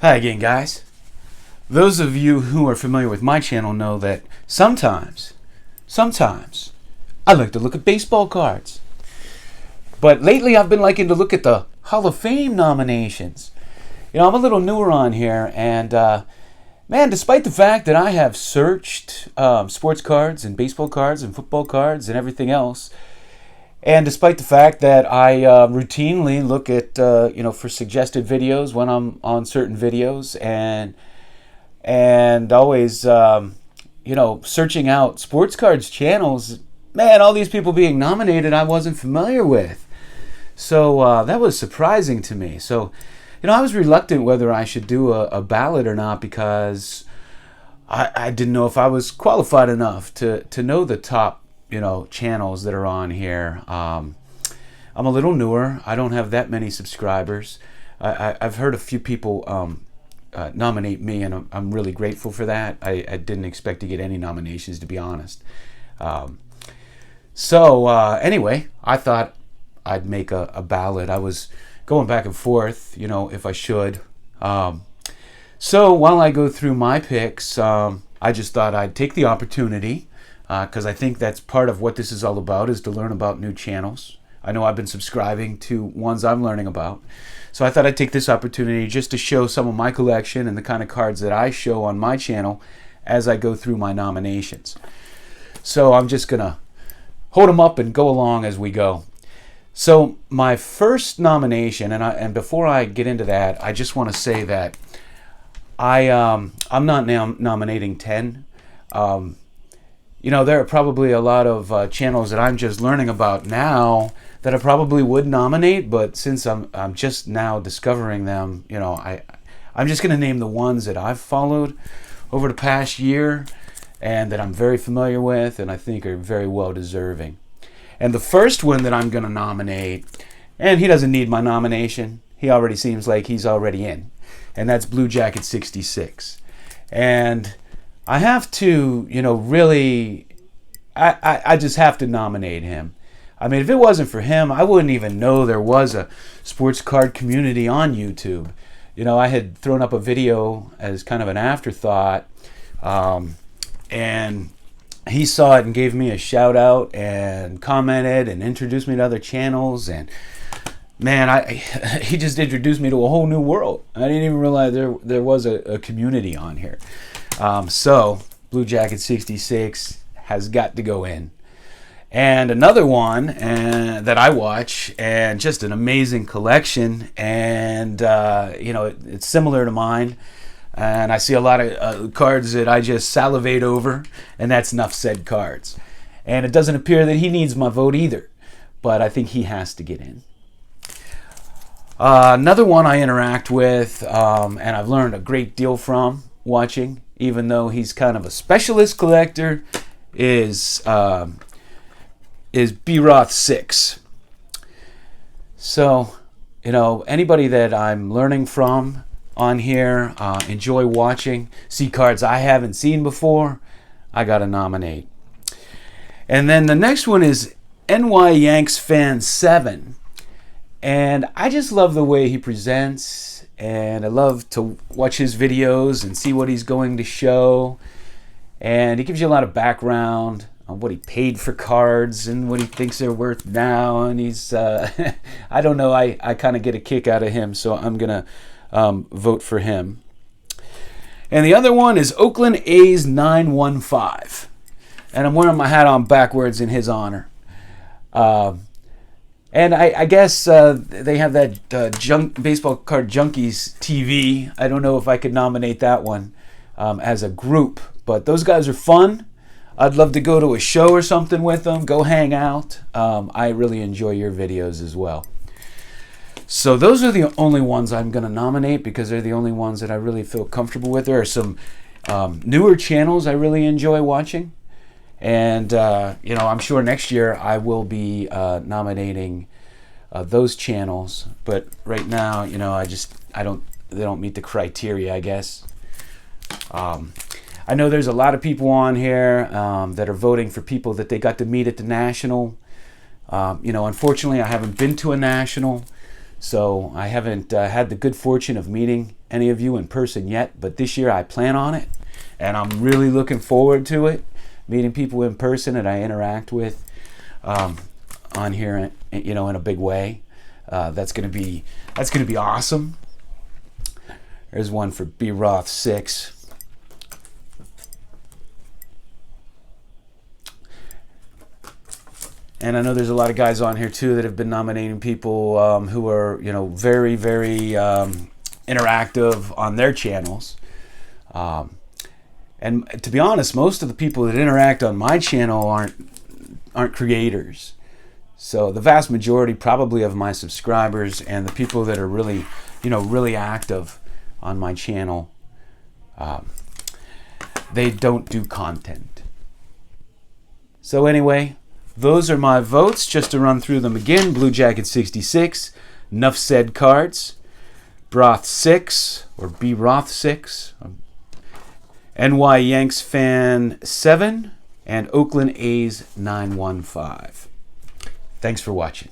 Hi again, guys. Those of you who are familiar with my channel know that sometimes, I like to look at baseball cards. But lately I've been liking to look at the Hall of Fame nominations. I'm a little newer on here, and man, despite the fact that I have searched sports cards and baseball cards and football cards and everything else, and despite the fact that I routinely look at, for suggested videos when I'm on certain videos, and always, searching out sports cards channels, man, all these people being nominated I wasn't familiar with. So that was surprising to me. So, I was reluctant whether I should do a ballot or not, because I didn't know if I was qualified enough to know the top channels that are on here. I'm a little newer. I don't have that many subscribers. I've heard a few people nominate me, and I'm really grateful for that. I didn't expect to get any nominations, to be honest. Anyway, I thought I'd make a ballot. I was going back and forth, if I should. So while I go through my picks, I just thought I'd take the opportunity, because I think that's part of what this is all about, is to learn about new channels. I know I've been subscribing to ones I'm learning about. So I thought I'd take this opportunity just to show some of my collection and the kind of cards that I show on my channel as I go through my nominations. So I'm just going to hold them up and go along as we go. So my first nomination, and before I get into that, I just want to say that I'm not nominating 10. There are probably a lot of channels that I'm just learning about now that I probably would nominate, but since I'm just now discovering them, I'm just going to name the ones that I've followed over the past year and that I'm very familiar with and I think are very well deserving. And the first one that I'm going to nominate, and he doesn't need my nomination, he already seems like he's already in, and that's Blue Jacket 66. And I have to, really, I just have to nominate him. I mean, if it wasn't for him, I wouldn't even know there was a sports card community on YouTube. I had thrown up a video as kind of an afterthought, and he saw it and gave me a shout out and commented and introduced me to other channels. And man, he just introduced me to a whole new world. I didn't even realize there was a community on here. So Blue Jacket 66 has got to go in. And another one that I watch, and just an amazing collection, and it's similar to mine, and I see a lot of cards that I just salivate over, and that's Enough Said Cards. And it doesn't appear that he needs my vote either, but I think he has to get in. Another one I interact with, and I've learned a great deal from watching, even though he's kind of a specialist collector, is B-Roth 6. So, anybody that I'm learning from on here, enjoy watching, see cards I haven't seen before, I gotta nominate. And then the next one is NY Yanks Fan 7. And I just love the way he presents, and I love to watch his videos and see what he's going to show. And he gives you a lot of background on what he paid for cards and what he thinks they're worth now. And he's, I don't know, I kind of get a kick out of him, so I'm going to vote for him. And the other one is Oakland A's 915. And I'm wearing my hat on backwards in his honor. And I guess they have that Baseball Card Junkies TV. I don't know if I could nominate that one as a group, but those guys are fun. I'd love to go to a show or something with them, go hang out. I really enjoy your videos as well. So those are the only ones I'm going to nominate, because they're the only ones that I really feel comfortable with. There are some newer channels I really enjoy watching. And, I'm sure next year I will be nominating those channels. But right now, they don't meet the criteria, I guess. I know there's a lot of people on here that are voting for people that they got to meet at the National. Unfortunately, I haven't been to a National, so I haven't had the good fortune of meeting any of you in person yet, but this year I plan on it, and I'm really looking forward to it, meeting people in person that I interact with on here, you know, in a big way. That's gonna be awesome. There's one for B Roth 6. And I know there's a lot of guys on here too that have been nominating people who are, you know, very, very interactive on their channels. And to be honest, most of the people that interact on my channel aren't creators. So the vast majority probably of my subscribers and the people that are really, you know, really active on my channel, they don't do content. So anyway, those are my votes. Just to run through them again: Blue Jacket 66, Nuff Said Cards, Broth 6 or B Roth 6, NY Yanks Fan 7, and Oakland A's 915. Thanks for watching.